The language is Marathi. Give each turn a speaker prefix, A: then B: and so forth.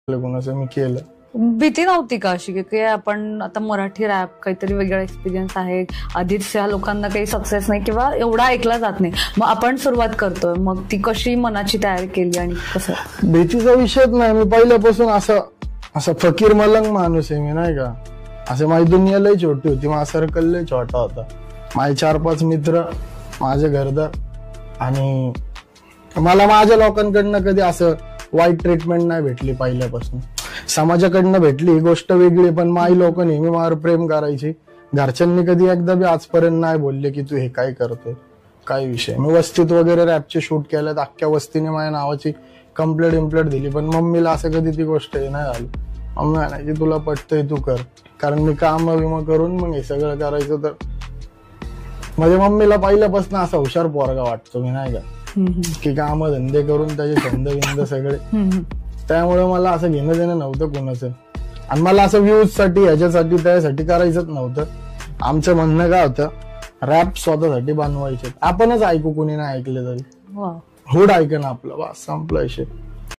A: कोणाचं मी केलं.
B: भीती नव्हती का अशी की आपण आता मराठी रॅप काहीतरी वेगळा एक्सपिरियन्स आहे, आधीच या लोकांना काही सक्सेस नाही किंवा एवढा ऐकला जात नाही, मग आपण सुरुवात करतोय, मग ती कशी मनाची तयारी केली आणि कसं?
A: भीतीचा विषयच नाही. मी पहिल्यापासून असं फकीर मलंग माणूस आहे मी, नाही का. असं माझी दुनिया लय छोटी होती, माझा सर्कल लय छोटा होता. माझे 4-5 मित्र, माझे घरदार, आणि मला माझ्या लोकांकडनं कधी असं वाईट ट्रीटमेंट नाही भेटली. पहिल्यापासून समाजाकडनं भेटली ही गोष्ट वेगळी, पण माझी लोक नेहमी माझ्यावर प्रेम करायची. घरच्यांनी कधी एकदा बी आजपर्यंत नाही बोलले की तू हे काय करतोय, काय विषय. मी वस्तीत वगैरे रॅपचे शूट केल्यात, अख्ख्या वस्तीने माझ्या नावाची कंप्लेंट दिली, पण मम्मीला असं कधी ती गोष्ट हे नाही झाली. मम्मी म्हणायची तुला पटतंय तू कर, कारण मी काम विमा करून मग हे सगळं करायचं. तर म्हणजे मम्मीला पहिल्यापासून असा हुशार पोरगा वाटतो मी, नाही का, की काम धंदे करून त्याचे छंद विंद सगळे. त्यामुळे मला असं घेणं देणं नव्हतं कोणाचं, आणि मला असं व्ह्यूज साठी ह्याच्यासाठी त्यासाठी करायचंच नव्हतं. आमचं म्हणणं काय होतं, रॅप स्वतःसाठी बनवायचे, आपणच ऐकू, कुणी नाही ऐकले तरी हुड ऐकणं आपलं, बस संपलं विषय.